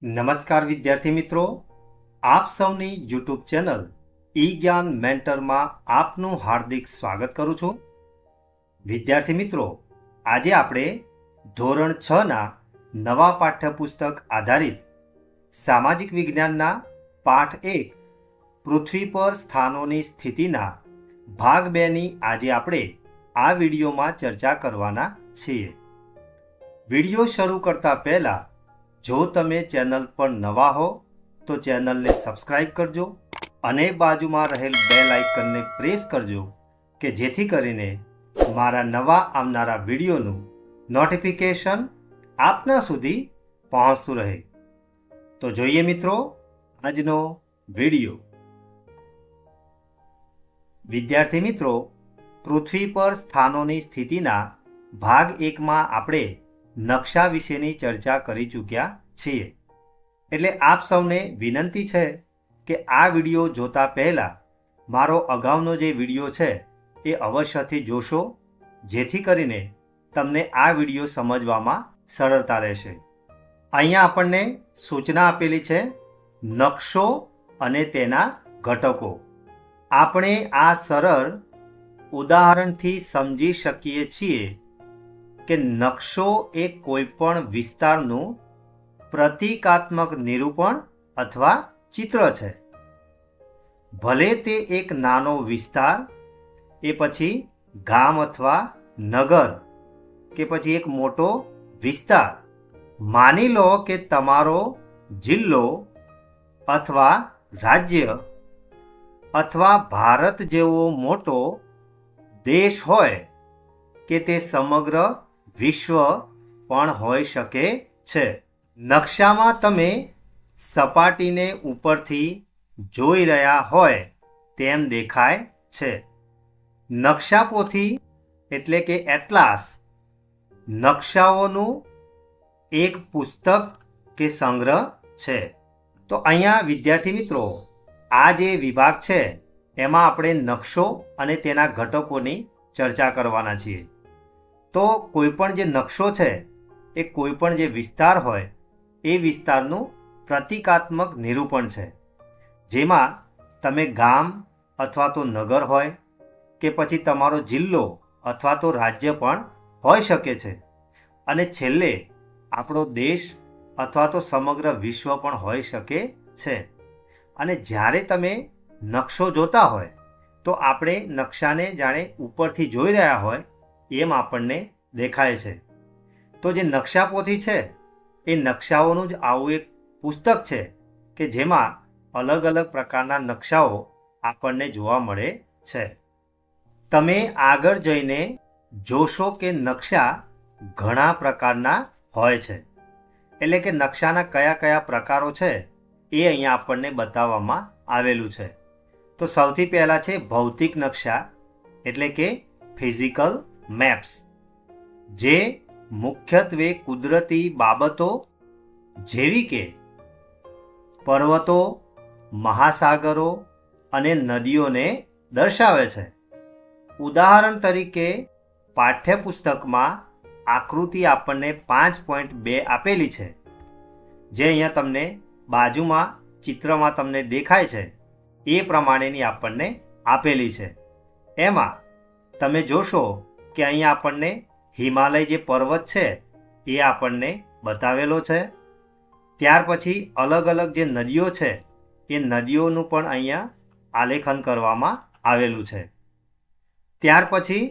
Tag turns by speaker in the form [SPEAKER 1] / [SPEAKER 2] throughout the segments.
[SPEAKER 1] નમસ્કાર વિદ્યાર્થી મિત્રો, આપ સૌની યુટ્યુબ ચેનલ ઈ જ્ઞાન મેન્ટરમાં આપનું હાર્દિક સ્વાગત કરું છું. વિદ્યાર્થી મિત્રો, આજે આપણે ધોરણ 6ના નવા પાઠ્યપુસ્તક આધારિત સામાજિક વિજ્ઞાનના પાઠ 1 પૃથ્વી પર સ્થાનોની સ્થિતિના ભાગ 2ની આજે આપણે આ વિડીયોમાં ચર્ચા કરવાના છીએ. વિડીયો શરૂ કરતા પહેલાં જો તમે ચેનલ પર નવા હો તો ચેનલને સબસ્ક્રાઇબ કરજો અને બાજુમાં રહેલ બેલ આઇકનને પ્રેસ કરજો કે જેથી કરીને મારા નવા આવનારા વિડીયોનું નોટિફિકેશન આપના સુધી પહોંચતું રહે. તો જોઈએ મિત્રો આજનો વિડીયો. વિદ્યાર્થી મિત્રો, પૃથ્વી પર સ્થાનોની સ્થિતિના ભાગ 1માં આપણે નકશા વિશેની ચર્ચા કરી ચૂક્યા છીએ. એટલે આપ સૌને વિનંતી છે કે આ વિડીયો જોતા પહેલાં મારો અગાઉનો જે વિડીયો છે એ અવશ્યથી જોશો, જેથી કરીને તમને આ વિડીયો સમજવામાં સરળતા રહેશે. અહીંયા આપણને સૂચના આપેલી છે નકશો અને તેના ઘટકો. આપણે આ સરળ ઉદાહરણથી સમજી શકીએ છીએ કે નકશો એ કોઈપણ વિસ્તારનું પ્રતીકાત્મક નિરૂપણ અથવા ચિત્ર છે. ભલે તે એક નાનો વિસ્તાર, એ પછી ગામ અથવા નગર, કે પછી એક મોટો વિસ્તાર. માની લો કે તમારો જિલ્લો અથવા રાજ્ય અથવા ભારત જેવો મોટો દેશ હોય કે તે સમગ્ર વિશ્વ પણ હોઈ શકે છે. નકશામાં તમે સપાટીને ઉપરથી જોઈ રહ્યા હોય તેમ દેખાય છે. નકશાપોથી એટલે કે એટલાસ નકશાઓનું એક પુસ્તક કે સંગ્રહ છે. તો અહીંયા વિદ્યાર્થી મિત્રો, આ જે વિભાગ છે એમાં આપણે નકશો અને તેના ઘટકોની ચર્ચા કરવાના છીએ. તો કોઈપણ જે નકશો છે એ કોઈપણ જે વિસ્તાર હોય એ વિસ્તારનું પ્રતીકાત્મક નિરૂપણ છે, જેમાં તમે ગામ અથવા તો નગર હોય કે પછી તમારો જિલ્લો અથવા તો રાજ્ય પણ હોઈ શકે છે, અને છેલ્લે આપણો દેશ અથવા તો સમગ્ર વિશ્વ પણ હોઈ શકે છે. અને જ્યારે તમે નકશો જોતા હોય તો આપણે નકશાને જાણે ઉપરથી જોઈ રહ્યા હોય એમ આપણને દેખાય છે. તો જે નકશાપોથી છે એ નકશાઓનું જ આવું એક પુસ્તક છે કે જેમાં અલગ અલગ પ્રકારના નકશાઓ આપણને જોવા મળે છે. તમે આગળ જઈને જોશો કે નકશા ઘણા પ્રકારના હોય છે. એટલે કે નકશાના કયા કયા પ્રકારો છે એ અહીંયા આપણને બતાવવામાં આવેલું છે. તો સૌથી પહેલાં છે ભૌતિક નકશા, એટલે કે ફિઝિકલ મેપ્સ, જે મુખ્યત્વે કુદરતી બાબતો જેવી કે પર્વતો, મહાસાગરો અને નદીઓને દર્શાવે છે. ઉદાહરણ તરીકે પાઠ્યપુસ્તકમાં આકૃતિ આપણને 5.2 આપેલી છે, જે અહીંયા તમને બાજુમાં ચિત્રમાં તમને દેખાય છે એ પ્રમાણેની આપણને આપેલી છે. એમાં તમે જોશો કે અહીંયા આપણને હિમાલય જે પર્વત છે એ આપણને બતાવેલો છે. ત્યાર પછી અલગ અલગ જે નદીઓ છે એ નદીઓનું પણ અહીંયા આલેખન કરવામાં આવેલું છે. ત્યાર પછી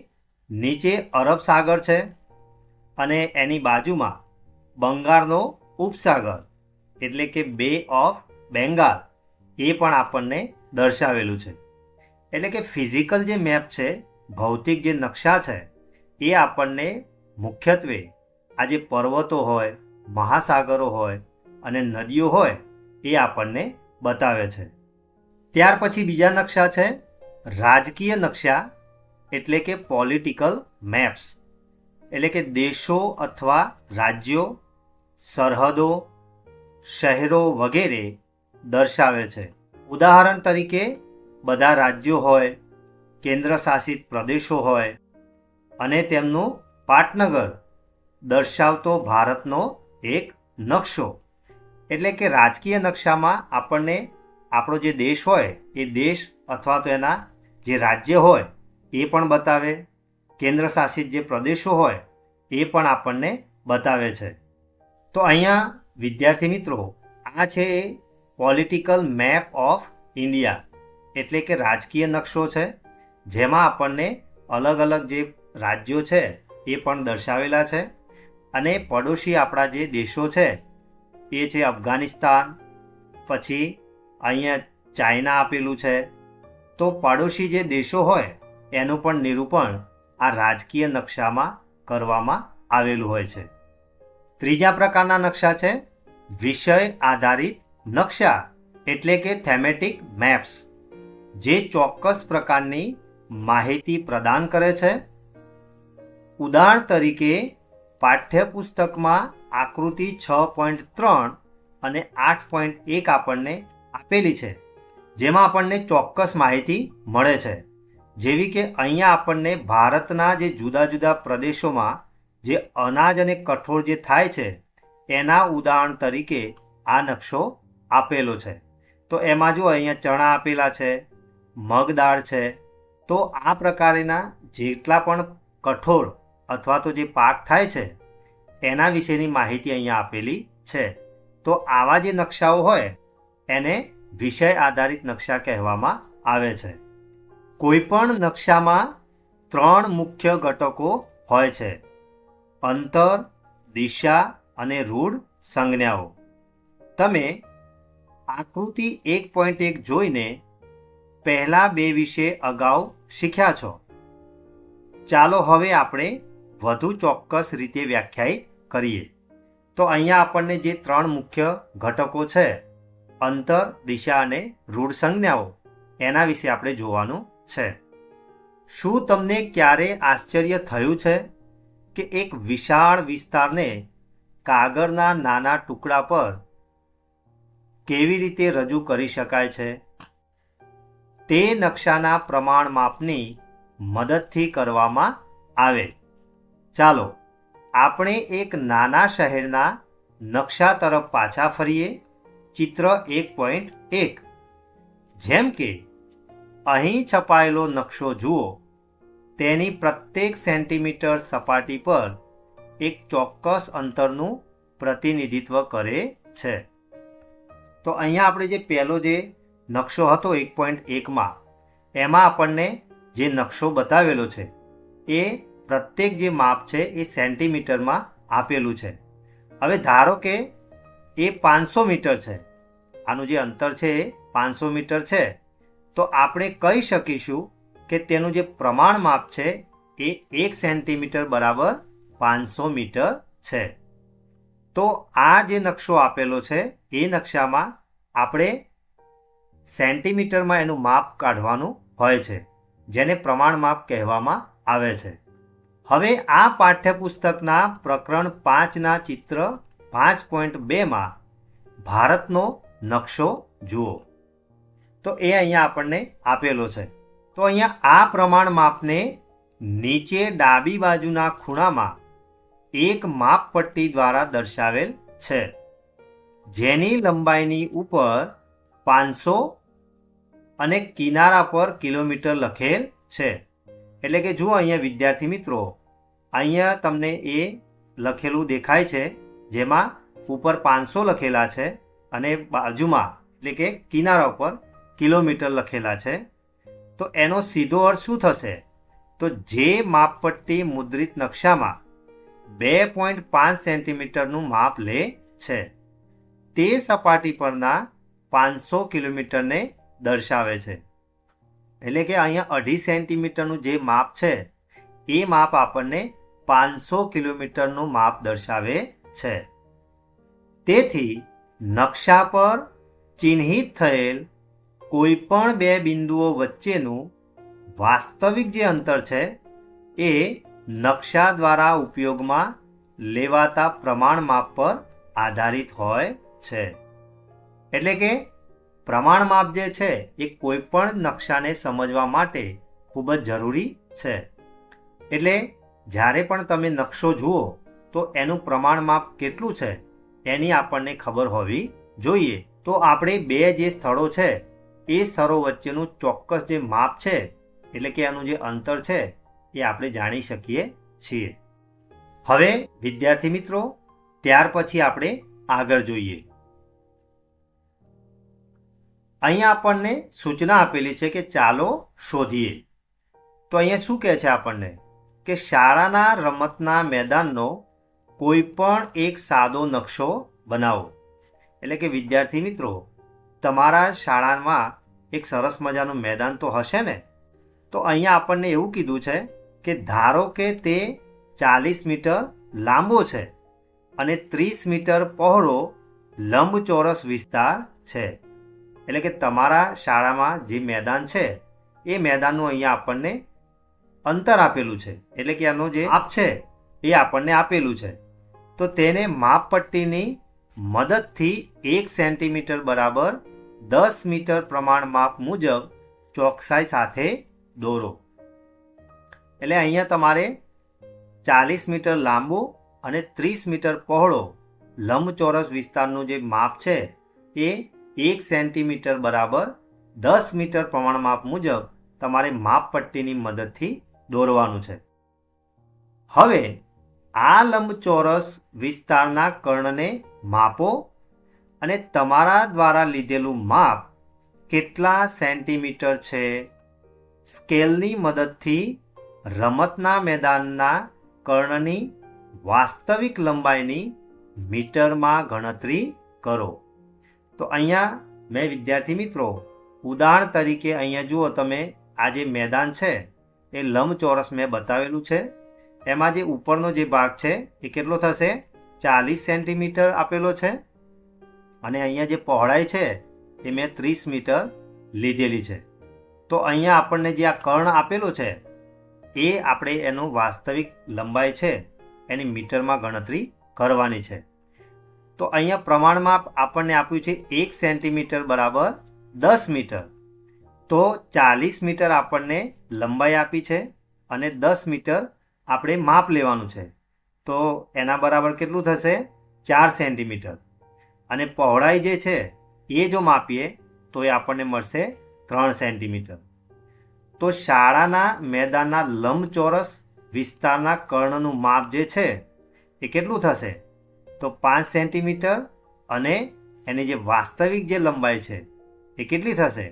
[SPEAKER 1] નીચે અરબ સાગર છે અને એની બાજુમાં બંગાળનો ઉપસાગર એટલે કે બે ઓફ બેંગાલ એ પણ આપણને દર્શાવેલું છે. એટલે કે ફિઝિકલ જે મેપ છે, ભૌતિક જે નકશા છે, એ આપણને મુખ્યત્વે આ જે પર્વતો હોય, મહાસાગરો હોય અને નદીઓ હોય એ આપણને બતાવે છે. ત્યાર પછી બીજા નકશા છે રાજકીય નકશા, એટલે કે પોલિટિકલ મેપ્સ, એટલે કે દેશો અથવા રાજ્યો, સરહદો, શહેરો વગેરે દર્શાવે છે. ઉદાહરણ તરીકે બધા રાજ્યો હોય, કેન્દ્ર શાસિત પ્રદેશો હોય અને તેમનું પાટનગર દર્શાવતો ભારતનો એક નકશો, એટલે કે રાજકીય નકશામાં આપણને આપણો જે દેશ હોય એ દેશ અથવા તો એના જે રાજ્ય હોય એ પણ બતાવે, કેન્દ્ર શાસિત જે પ્રદેશો હોય એ પણ આપણને બતાવે છે. તો અહીંયા વિદ્યાર્થી મિત્રો આ છે પોલિટિકલ મેપ ઓફ ઇન્ડિયા એટલે કે રાજકીય નકશો છે, જેમાં આપણને અલગ અલગ જે રાજ્યો છે એ પણ દર્શાવેલા છે. અને પડોશી આપણા જે દેશો છે એ છે અફઘાનિસ્તાન, પછી અહીંયા ચાઇના આપેલું છે. તો પડોશી જે દેશો હોય એનું પણ નિરૂપણ આ રાજકીય નકશામાં કરવામાં આવેલું હોય છે. ત્રીજા પ્રકારના નકશા છે વિષય આધારિત નકશા એટલે કે થેમેટિક મેપ્સ, જે ચોક્કસ પ્રકારની માહિતી પ્રદાન કરે છે. ઉદાહરણ તરીકે પાઠ્યપુસ્તકમાં આકૃતિ 6.3 અને 8.1 આપણને આપેલી છે, જેમાં આપણને ચોક્કસ માહિતી મળે છે. જેવી કે અહીંયા આપણને ભારતના જે જુદા જુદા પ્રદેશોમાં જે અનાજ અને કઠોળ જે થાય છે એના ઉદાહરણ તરીકે આ નકશો આપેલો છે. તો એમાં જો અહીંયા ચણા આપેલા છે, મગ દાળ છે. તો આ પ્રકારના જેટલા પણ કઠોળ અથવા તો જે પાક થાય છે એના વિશેની માહિતી અહીંયા આપેલી છે. તો આવા જે નકશાઓ હોય એને વિષય આધારિત નકશા કહેવામાં આવે છે. કોઈપણ નકશામાં 3 મુખ્ય ઘટકો હોય છે: અંતર, દિશા અને રૂઢ સંજ્ઞાઓ. તમે આકૃતિ 1.1 જોઈને પહેલા 2 વિશે અગાઉ શીખ્યા છો. ચાલો હવે આપણે વધુ ચોક્કસ રીતે વ્યાખ્યાયિત કરીએ. તો અહીંયા આપણને જે 3 મુખ્ય ઘટકો છે અંતર, દિશા અને રૂઢ સંજ્ઞાઓ, એના વિશે આપણે જોવાનું છે. શું તમને ક્યારે આશ્ચર્ય થયું છે કે એક વિશાળ વિસ્તારને કાગળના નાના ટુકડા પર કેવી રીતે રજૂ કરી શકાય છે? તે નકશાના પ્રમાણ માપની મદદથી કરવામાં આવે. ચાલો આપણે એક નાના શહેરના નકશા તરફ પાછા ફરીએ. ચિત્ર 1.1. જેમ કે અહીં છપાયેલો નકશો જુઓ. તેની પ્રત્યેક સેન્ટીમીટર સપાટી પર એક ચોક્કસ અંતરનું પ્રતિનિધિત્વ કરે છે. તો અહીંયા આપણે જે પહેલો જે નકશો હતો 1.1માં એમાં આપણને જે નકશો બતાવેલો છે એ પ્રત્યેક જે માપ છે એ સેન્ટીમીટરમાં આપેલું છે. હવે ધારો કે એ 500 મીટર છે, આનું જે અંતર છે એ 500 મીટર છે. તો આપણે કહી શકીશું કે તેનું જે પ્રમાણ માપ છે એ 1 સેન્ટીમીટર બરાબર 500 મીટર છે. તો આ જે નકશો આપેલો છે એ નકશામાં આપણે સેન્ટીમીટરમાં એનું માપ કાઢવાનું હોય છે, જેને પ્રમાણ માપ કહેવામાં આવે છે. હવે આ પાઠ્યપુસ્તકના પ્રકરણ 5ના ચિત્ર 5.2માં ભારતનો નકશો જુઓ. તો એ અહીંયા આપણને આપેલો છે. તો અહીંયા આ પ્રમાણ માપને નીચે ડાબી બાજુના ખૂણામાં એક માપપટ્ટી દ્વારા દર્શાવેલ છે, જેની લંબાઈની ઉપર 500 અને કિનારા પર કિલોમીટર લખેલ છે. એટલે કે જુઓ અહીંયા વિદ્યાર્થી મિત્રો, અહીંયા તમને એ લખેલું દેખાય છે, જેમાં ઉપર 500 લખેલા છે અને બાજુમાં એટલે કે કિનારા ઉપર કિલોમીટર લખેલા છે. તો એનો સીધો અર્થ શું થશે? તો જે માપપટ્ટી મુદ્રિત નકશામાં 2.5 સેન્ટીમીટરનું માપ લે છે તે સપાટી પરના 500 કિલોમીટરને દર્શાવે છે. એટલે કે અહીંયા 2.5 સેન્ટીમીટરનું જે માપ છે એ માપ આપણને 500 કિલોમીટરનું માપ દર્શાવે છે. તેથી નકશા પર ચિહ્નિત થયેલ કોઈ પણ 2 બિંદુઓ વચ્ચેનું વાસ્તવિક જે અંતર છે એ નકશા દ્વારા ઉપયોગમાં લેવાતા પ્રમાણ માપ પર આધારિત હોય છે. એટલે કે પ્રમાણ માપ જે છે એ કોઈ પણ નકશાને સમજવા માટે ખૂબ જ જરૂરી છે. એટલે જ્યારે પણ તમે નકશો જુઓ તો એનું પ્રમાણ માપ કેટલું છે એની આપણને ખબર હોવી જોઈએ તો આપણે બે જે સ્થળો છે એ સ્થળો વચ્ચેનું ચોક્કસ જે માપ છે એટલે કે એનું જે અંતર છે એ આપણે જાણી શકીએ છીએ. હવે વિદ્યાર્થી મિત્રો, ત્યાર પછી આપણે આગળ જોઈએ. અહીંયા આપણને સૂચના આપેલી છે કે ચાલો શોધીએ. તો અહીંયા શું કહે છે આપણને કે શાળાના રમતના મેદાનનો કોઈ પણ એક સાદો નકશો બનાવો. એટલે કે વિદ્યાર્થી મિત્રો, તમારા શાળામાં એક સરસ મજાનું મેદાન તો હશે ને. તો અહીંયા આપણને એવું કીધું છે કે ધારો કે તે 40 મીટર લાંબો છે અને 30 મીટર પહોળો લંબચોરસ વિસ્તાર છે. એટલે કે તમારા શાળામાં જે મેદાન છે એ મેદાનનું અહીંયા આપણને અંતર આપેલું છે. એટલે કે એનો જે માપ છે એ આપણને આપેલું છે. તો તેને માપપટ્ટીની મદદથી 1 સેન્ટીમીટર બરાબર 10 મીટર પ્રમાણ માપ મુજબ ચોકસાઈ સાથે દોરો. એટલે અહીંયા તમારે 40 મીટર લાંબો અને 30 મીટર પહોળો લંબચોરસ વિસ્તારનું જે માપ છે એ 1 સેન્ટીમીટર બરાબર 10 મીટર પ્રમાણ માપ મુજબ તમારે માપપટ્ટીની મદદથી દોરવાનું છે. હવે આ લંબચોરસ વિસ્તારના કર્ણને માપો અને તમારા દ્વારા લીધેલું માપ કેટલા સેન્ટીમીટર છે સ્કેલની મદદથી રમતના મેદાનના કર્ણની વાસ્તવિક લંબાઈની મીટરમાં ગણતરી કરો. તો અહીંયા મેં વિદ્યાર્થી મિત્રો ઉદાહરણ તરીકે અહીંયા જુઓ તમે, આ જે મેદાન છે એ લંબચોરસ મેં બતાવેલું છે. એમાં જે ઉપરનો જે ભાગ છે એ કેટલો થશે 40 સેન્ટીમીટર આપેલો છે અને અહીંયા જે પહોળાઈ છે એ મેં 30 મીટર લીધેલી છે. તો અહીંયા આપણને જે આ કર્ણ આપેલો છે એ આપણે એનું વાસ્તવિક લંબાઈ છે એની મીટરમાં ગણતરી કરવાની છે. તો અહીંયા પ્રમાણમાં આપણને આપ્યું છે 1 સેન્ટીમીટર બરાબર 10 મીટર. તો 40 મીટર આપણને લંબાઈ આપી છે અને 10 મીટર આપણે માપ લેવાનું છે. તો એના બરાબર કેટલું થશે 4 સેન્ટીમીટર. અને પહોળાઈ જે છે એ જો માપીએ તો એ આપણને મળશે 3 સેન્ટીમીટર. તો શાળાના મેદાનના લંબચોરસ વિસ્તારના કર્ણનું માપ જે છે એ કેટલું થશે તો 5 સેન્ટીમીટર અને એની જે વાસ્તવિક જે લંબાઈ છે એ કેટલી થશે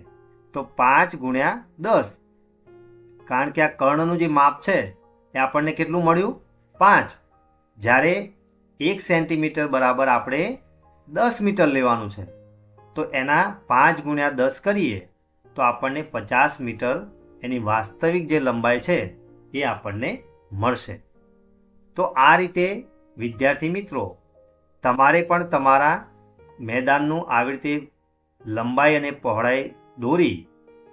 [SPEAKER 1] તો 5 ગુણ્યા 10. કારણ કે આ કર્ણનું જે માપ છે એ આપણને કેટલું મળ્યું 5. જ્યારે 1 સેન્ટીમીટર બરાબર આપણે 10 મીટર લેવાનું છે. તો એના 5 ગુણ્યા 10 કરીએ તો આપણને 50 મીટર એની વાસ્તવિક જે લંબાઈ છે એ આપણને મળશે. તો આ રીતે વિદ્યાર્થી મિત્રો તમારે પણ તમારા મેદાનનું આવી રીતે લંબાઈ અને પહોળાઈ દોરી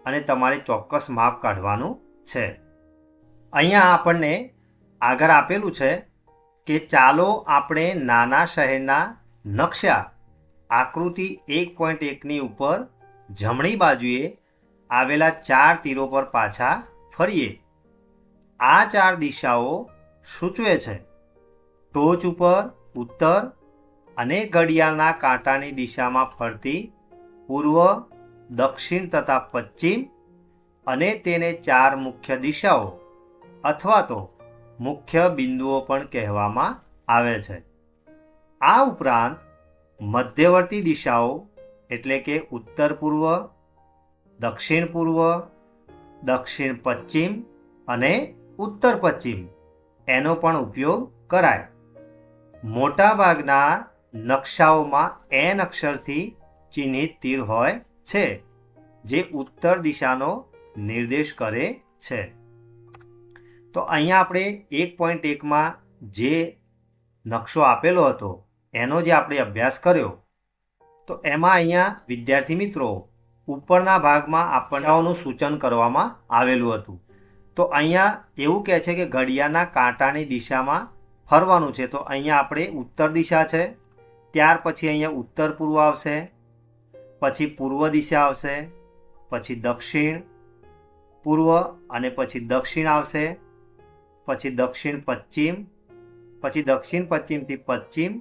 [SPEAKER 1] અને તમારે ચોક્કસ માપ કાઢવાનું છે. અહીંયા આપણને આગળ આપેલું છે કે ચાલો આપણે નાના શહેરના નકશા આકૃતિ 1.1ની ઉપર જમણી બાજુએ આવેલા 4 તીરો પર પાછા ફરીએ. આ 4 દિશાઓ સૂચવે છે ટોચ ઉપર ઉત્તર અને ઘડિયાળના કાંટાની દિશામાં ફરતી પૂર્વ, દક્ષિણ તથા પશ્ચિમ અને તેને 4 મુખ્ય દિશાઓ અથવા તો મુખ્ય બિંદુઓ પણ કહેવામાં આવે છે. આ ઉપરાંત મધ્યવર્તી દિશાઓ એટલે કે ઉત્તર પૂર્વ, દક્ષિણ પૂર્વ, દક્ષિણ પશ્ચિમ અને ઉત્તર પશ્ચિમ એનો પણ ઉપયોગ કરાય. મોટાભાગના નકશાઓમાં એન અક્ષરથી ચિહ્નિત તીર હોય છે જે ઉત્તર દિશાનો નિર્દેશ કરે છે. તો અહીંયા આપણે 1.1માં જે નકશો આપેલો હતો એનો જે આપણે અભ્યાસ કર્યો તો એમાં અહીંયા વિદ્યાર્થી મિત્રો ઉપરના ભાગમાં આપણને સૂચન કરવામાં આવેલું હતું. તો અહીંયા એવું કહે છે કે ઘડિયાળના કાંટાની દિશામાં ફરવાનું છે. તો અહીંયા આપણે ઉત્તર દિશા છે, ત્યાર પછી અહીંયા ઉત્તર પૂર્વ આવશે, પછી પૂર્વ દિશા આવશે, પછી દક્ષિણ પૂર્વ અને પછી દક્ષિણ આવશે, પછી દક્ષિણ પશ્ચિમ, પછી દક્ષિણ પશ્ચિમથી પશ્ચિમ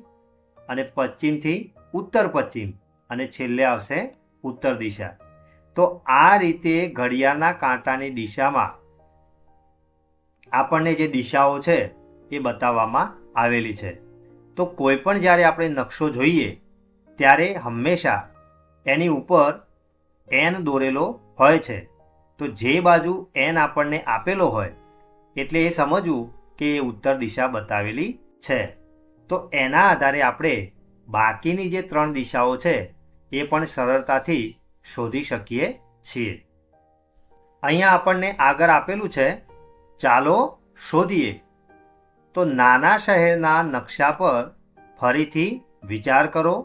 [SPEAKER 1] અને પશ્ચિમથી ઉત્તર પશ્ચિમ અને છેલ્લે આવશે ઉત્તર દિશા. તો આ રીતે ઘડિયાળના કાંટાની દિશામાં આપણને જે દિશાઓ છે એ બતાવવામાં આવેલી છે. તો કોઈ પણ જ્યારે આપણે નકશો જોઈએ ત્યારે હંમેશા એની ઉપર એન દોરેલો હોય છે. તો જે બાજુ એન આપણને આપેલો હોય એટલે એ સમજવું કે એ ઉત્તર દિશા બતાવેલી છે. તો એના આધારે આપણે બાકીની જે 3 દિશાઓ છે એ પણ સરળતાથી શોધી શકીએ છીએ. અહીંયા આપણને આગળ આપેલું છે, ચાલો શોધીએ. તો નાના શહેરના નકશા પર ફરીથી વિચાર કરો.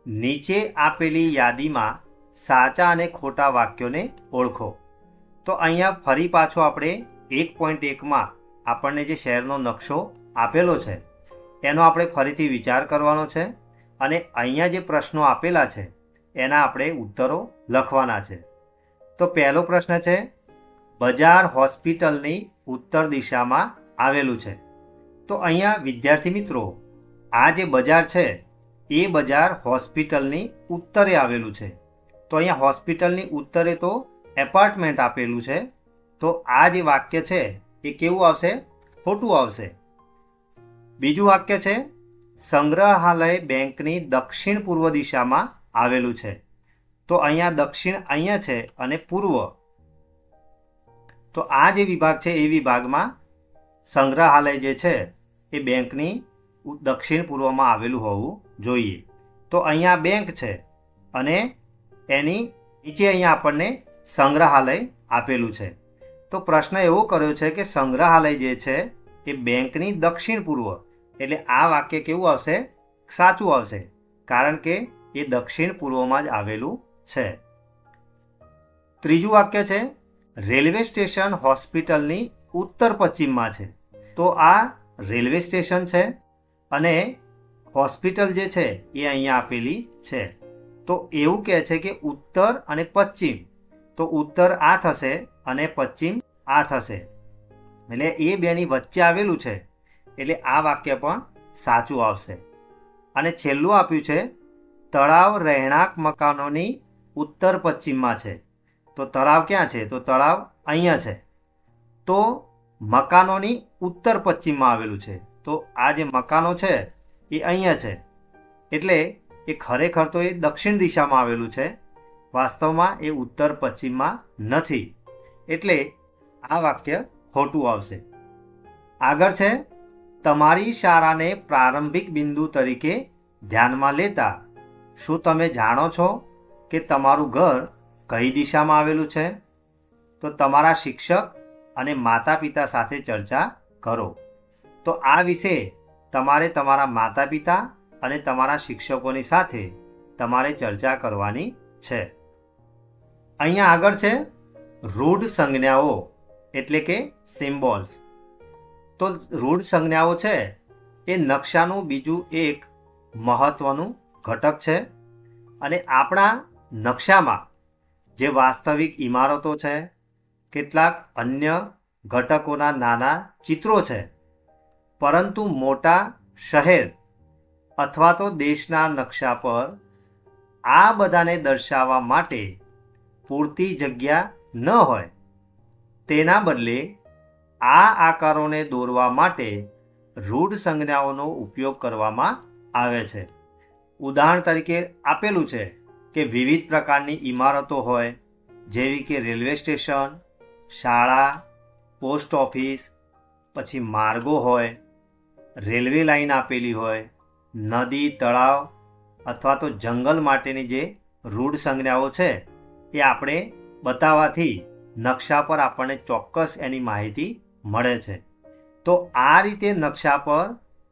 [SPEAKER 1] નીચે આપેલી યાદીમાં સાચા અને ખોટા વાક્યોને ઓળખો. તો અહીંયા ફરી પાછો આપણે 1.1માં આપણને જે શહેરનો નકશો આપેલો છે એનો આપણે ફરીથી વિચાર કરવાનો છે અને અહીંયા જે પ્રશ્નો આપેલા છે એના આપણે ઉત્તરો લખવાના છે. તો પહેલો પ્રશ્ન છે, બજાર હોસ્પિટલની ઉત્તર દિશામાં આવેલું છે. તો અહીંયા વિદ્યાર્થી મિત્રો, આ જે બજાર છે એ બજાર હોસ્પિટલની ઉત્તરે આવેલું છે. તો અહીંયા હોસ્પિટલની ઉત્તરે તો એપાર્ટમેન્ટ આપેલું છે. તો આ જે વાક્ય છે એ કેવું આવશે? ખોટું આવશે. બીજું વાક્ય છે, સંગ્રહાલય બેંકની દક્ષિણ પૂર્વ દિશામાં આવેલું છે. તો અહીંયા દક્ષિણ અહીંયા છે અને પૂર્વ. તો આ જે વિભાગ છે એ વિભાગમાં સંગ્રહાલય જે છે એ બેંકની દક્ષિણ પૂર્વમાં આવેલું હોવું જોઈએ. તો અહીંયા બેંક છે અને એની નીચે અહીંયા આપણને સંગ્રહાલય આપેલું છે. તો પ્રશ્ન એવો કર્યો છે કે સંગ્રહાલય જે છે એ બેંકની દક્ષિણ પૂર્વ, એટલે આ વાક્ય કેવું આવશે? સાચું આવશે, કારણ કે એ દક્ષિણ પૂર્વમાં જ આવેલું છે. ત્રીજું વાક્ય છે, રેલવે સ્ટેશન હોસ્પિટલની ઉત્તર પશ્ચિમમાં છે. તો આ રેલવે સ્ટેશન છે અને હોસ્પિટલ જે છે એ અહીંયા આપેલી છે. તો એવું કહે છે કે ઉત્તર અને પશ્ચિમ. તો ઉત્તર આ થશે અને પશ્ચિમ આ થશે, એટલે એ બેની વચ્ચે આવેલું છે, એટલે આ વાક્ય પણ સાચું આવશે. અને છેલ્લું આપ્યું છે, તળાવ રહેણાંક મકાનોની ઉત્તર પશ્ચિમમાં છે. તો તળાવ ક્યાં છે? તો તળાવ અહીંયા છે. તો મકાનોની ઉત્તર પશ્ચિમમાં આવેલું છે. તો આ જે મકાનો છે એ અહીંયા છે, એટલે એ ખરેખર તો એ દક્ષિણ દિશામાં આવેલું છે, વાસ્તવમાં એ ઉત્તર પશ્ચિમમાં નથી, એટલે આ વાક્ય ખોટું આવશે. આગળ છે, તમારી શાળાને પ્રારંભિક બિંદુ તરીકે ધ્યાનમાં લેતા શું તમે જાણો છો કે તમારું ઘર કઈ દિશામાં આવેલું છે? તો તમારા શિક્ષક અને માતા પિતા સાથે ચર્ચા કરો. તો આ વિશે તમારે તમારા માતા પિતા અને તમારા શિક્ષકોની સાથે તમારે ચર્ચા કરવાની છે. અહીંયા આગળ છે રૂઢ સંજ્ઞાઓ એટલે કે સિમ્બોલ્સ. તો રૂઢ સંજ્ઞાઓ છે એ નકશાનું બીજું એક મહત્વનું ઘટક છે. અને આપણા નકશામાં જે વાસ્તવિક ઇમારતો છે, કેટલાક અન્ય ઘટકોના નાના ચિત્રો છે, પરંતુ મોટા શહેર અથવા તો દેશના નકશા પર આ બધાને દર્શાવવા માટે પૂરતી જગ્યા ન હોય. તેના બદલે આ આકારોને દોરવા માટે રૂઢ સંજ્ઞાઓનો ઉપયોગ કરવામાં આવે છે. ઉદાહરણ તરીકે આપેલું છે કે વિવિધ પ્રકારની ઇમારતો હોય, જેવી કે રેલવે સ્ટેશન, શાળા, પોસ્ટ ઓફિસ, પછી માર્ગો હોય, રેલવે લાઇન આપેલી હોય, નદી, તળાવ અથવા તો જંગલ માટેની જે રૂઢ સંજ્ઞાઓ છે એ આપણે બતાવવાથી નકશા પર આપણને ચોક્કસ એની માહિતી મળે છે. તો આ રીતે નકશા પર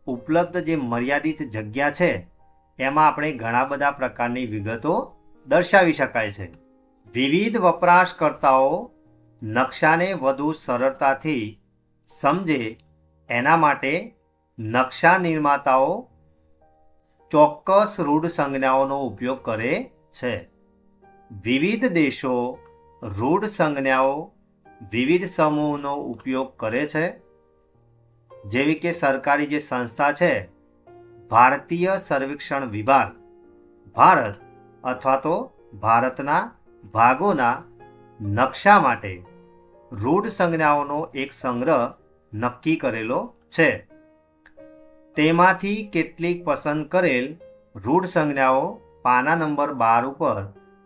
[SPEAKER 1] ઉપલબ્ધ જે મર્યાદિત જગ્યા છે એમાં આપણે ઘણા બધા પ્રકારની વિગતો દર્શાવી શકાય છે. વિવિધ વપરાશકર્તાઓ નકશાને વધુ સરળતાથી સમજે એના માટે નકશા નિર્માતાઓ ચોક્કસ રૂઢ સંજ્ઞાઓનો ઉપયોગ કરે છે. વિવિધ દેશો રૂઢ સંજ્ઞાઓ વિવિધ સમૂહનો ઉપયોગ કરે છે. જેવી કે સરકારી જે સંસ્થા છે ભારતીય સર્વેક્ષણ વિભાગ, ભારત અથવા તો ભારતના ભાગોના નકશા માટે રૂઢ સંજ્ઞાઓનો એક સંગ્રહ નક્કી કરેલો છે. તેમાંથી કેટલીક પસંદ કરેલ રૂઢ સંજ્ઞાઓ પાના નંબર 12 ઉપર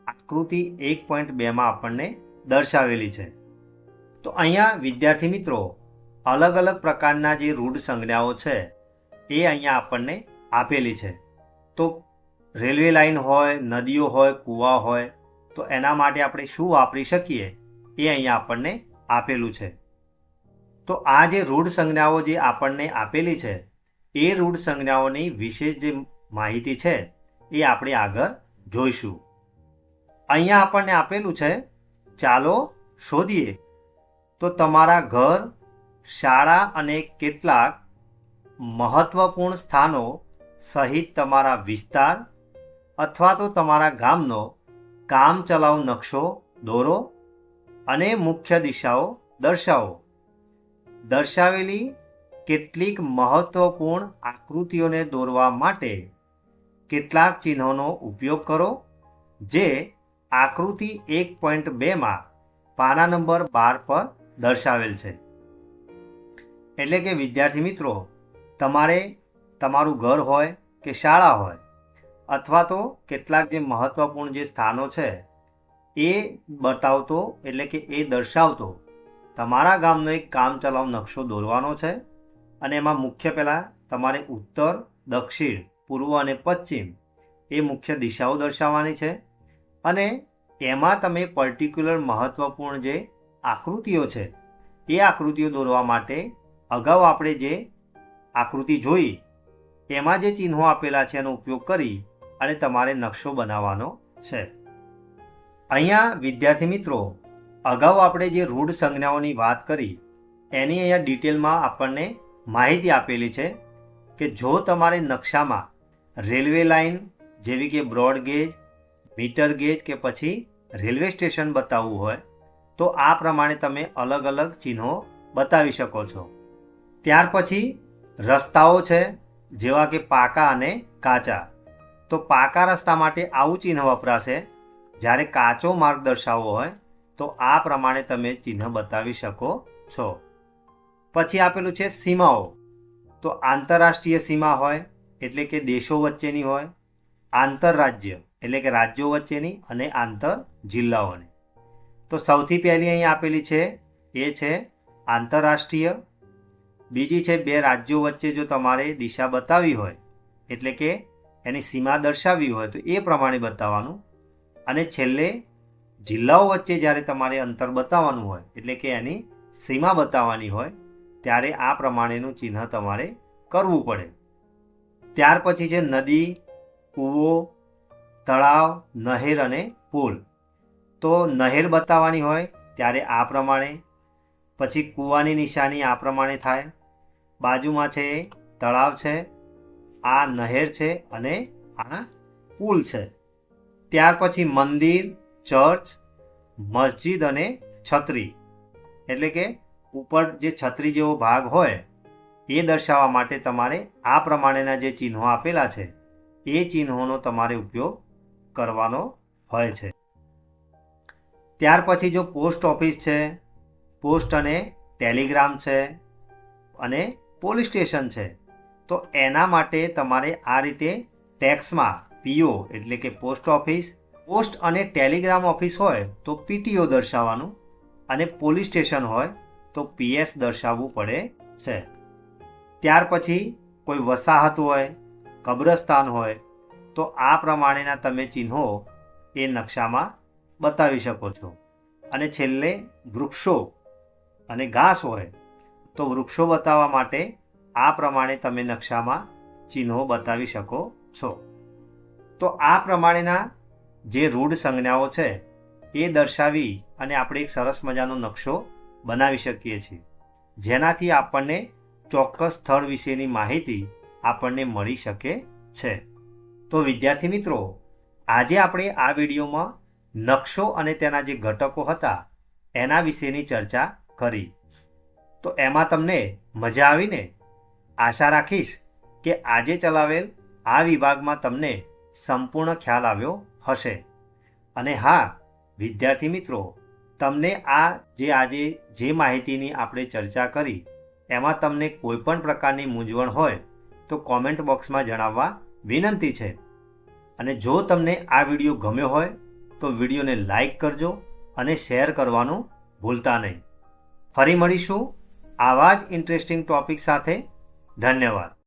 [SPEAKER 1] આકૃતિ 1.2માં આપણને દર્શાવેલી છે. તો અહીંયા વિદ્યાર્થી મિત્રો અલગ અલગ પ્રકારના જે રૂઢ સંજ્ઞાઓ છે એ અહીંયા આપણને આપેલી છે. તો રેલવે લાઇન હોય, નદીઓ હોય, કૂવા હોય, તો એના માટે આપણે શું વાપરી શકીએ એ અહીંયા આપણને આપેલું છે. તો આ જે રૂઢ સંજ્ઞાઓ જે આપણને આપેલી છે એ રૂઢ સંજ્ઞાઓની વિશેષ જે માહિતી છે એ આપણે આગળ જોઈશું. અહીંયા આપણને આપેલું છે, ચાલો શોધીએ. તો તમારા ઘર, શાળા અને કેટલાક મહત્વપૂર્ણ સ્થાનો સહિત તમારા વિસ્તાર અથવા તો તમારા ગામનો કામચલાઉ નકશો દોરો અને મુખ્ય દિશાઓ દર્શાવો. દર્શાવેલી કેટલીક મહત્વપૂર્ણ આકૃતિઓને દોરવા માટે કેટલાક ચિહ્નોનો ઉપયોગ કરો જે આકૃતિ 1.2માં પાના નંબર 12 પર દર્શાવેલ છે. એટલે કે વિદ્યાર્થી મિત્રો, તમારે તમારું ઘર હોય કે શાળા હોય અથવા તો કેટલાક જે મહત્વપૂર્ણ જે સ્થાનો છે એ બતાવતો એટલે કે એ દર્શાવતો તમારા ગામનો એક કામચલાઉ નકશો દોરવાનો છે. અને એમાં મુખ્ય પહેલાં તમારે ઉત્તર, દક્ષિણ, પૂર્વ અને પશ્ચિમ એ મુખ્ય દિશાઓ દર્શાવવાની છે. અને એમાં તમે પર્ટિક્યુલર મહત્વપૂર્ણ જે આકૃતિઓ છે એ આકૃતિઓ દોરવા માટે અગાઉ આપણે જે આકૃતિ જોઈ એમાં જે ચિહ્નો આપેલા છે એનો ઉપયોગ કરી અને તમારે નકશો બનાવવાનો છે. અહીંયા વિદ્યાર્થી મિત્રો અગાઉ આપણે જે રૂઢ સંજ્ઞાઓની વાત કરી એની અહીંયા ડિટેલમાં આપણને માહિતી આપેલી છે કે જો તમારે નકશામાં રેલવે લાઇન જેવી કે બ્રોડ ગેજ, મીટર ગેજ કે પછી રેલવે સ્ટેશન બતાવવું હોય તો આ પ્રમાણે તમે અલગ અલગ ચિહ્નો બતાવી શકો છો. ત્યાર પછી રસ્તાઓ છે જેવા કે પાકા અને કાચા. તો પાકા રસ્તા માટે આવું ચિહ્ન વપરાશે. જ્યારે કાચો માર્ગ દર્શાવવો હોય તો આ પ્રમાણે તમે ચિહ્ન બતાવી શકો છો. પછી આપેલું છે સીમાઓ. તો આંતરરાષ્ટ્રીય સીમા હોય એટલે કે દેશો વચ્ચેની હોય, આંતરરાજ્ય એટલે કે રાજ્યો વચ્ચેની અને આંતર જિલ્લાઓની. તો સૌથી પહેલી અહીં આપેલી છે એ છે આંતરરાષ્ટ્રીય. બીજી છે બે રાજ્યો વચ્ચે જો તમારે દિશા બતાવવી હોય એટલે કે એની સીમા દર્શાવવી હોય તો એ પ્રમાણે બતાવવાનું. અને છેલ્લે જિલ્લાઓ વચ્ચે જ્યારે તમારે અંતર બતાવવાનું હોય એટલે કે એની સીમા બતાવવાની હોય ત્યારે આ પ્રમાણેનું ચિહ્ન તમારે કરવું પડે. ત્યાર પછી છે નદી, કૂવો, તળાવ, નહેર અને પુલ. તો નહેર બતાવવાની હોય ત્યારે આ પ્રમાણે, પછી કૂવાની નિશાની આ પ્રમાણે થાય, બાજુમાં છે તળાવ છે, આ નહેર છે અને આ પુલ છે. ત્યાર પછી મંદિર, ચર્ચ, મસ્જિદ અને છત્રી એટલે કે ઉપર જે છત્રી જેવો ભાગ હોય એ દર્શાવવા માટે તમારે આ પ્રમાણેના જે ચિહ્નો આપેલા છે એ ચિહ્નોનો તમારે ઉપયોગ કરવાનો હોય છે. ત્યાર પછી જો પોસ્ટ ઓફિસ છે, પોસ્ટ અને ટેલિગ્રામ છે અને પોલીસ સ્ટેશન છે તો એના માટે તમારે આ રીતે ટેક્સમાં પીઓ એટલે કે પોસ્ટ ઓફિસ, પોસ્ટ અને ટેલિગ્રામ ઓફિસ હોય તો પીટીઓ દર્શાવવાનું અને પોલીસ સ્ટેશન હોય તો પીએસ દર્શાવવું પડે છે. ત્યાર પછી કોઈ વસાહત હોય, કબ્રસ્તાન હોય તો આ પ્રમાણેના તમે ચિહ્નો એ નકશામાં બતાવી શકો છો. અને છેલ્લે વૃક્ષો અને ઘાસ હોય તો વૃક્ષો બતાવવા માટે આ પ્રમાણે તમે નકશામાં ચિહ્નો બતાવી શકો છો. તો આ પ્રમાણેના જે રૂઢ સંજ્ઞાઓ છે એ દર્શાવી અને આપણે એક સરસ મજાનો નકશો બનાવી શકીએ છીએ જેનાથી આપણને ચોક્કસ સ્થળ વિશેની માહિતી આપણને મળી શકે છે. તો વિદ્યાર્થી મિત્રો, આજે આપણે આ વિડીયોમાં નકશો અને તેના જે ઘટકો હતા એના વિશેની ચર્ચા કરી. તો એમાં તમને મજા આવીને? આશા રાખીશ કે આજે ચલાવેલ આ વિભાગમાં તમને સંપૂર્ણ ખ્યાલ આવ્યો હશે. અને હા વિદ્યાર્થી મિત્રો, તમને આજે જે માહિતીની આપણે ચર્ચા કરી એમાં તમને કોઈ પણ પ્રકારની મૂંઝવણ હોય તો કોમેન્ટ બોક્સમાં જણાવવા વિનંતી છે. અને જો તમને આ વિડીયો ગમ્યો હોય તો વિડીયોને લાઈક કરજો અને શેર કરવાનું ભૂલતા નહીં. ફરી મળીશું આવા જ ઇન્ટરેસ્ટિંગ ટોપિક સાથે. ધન્યવાદ.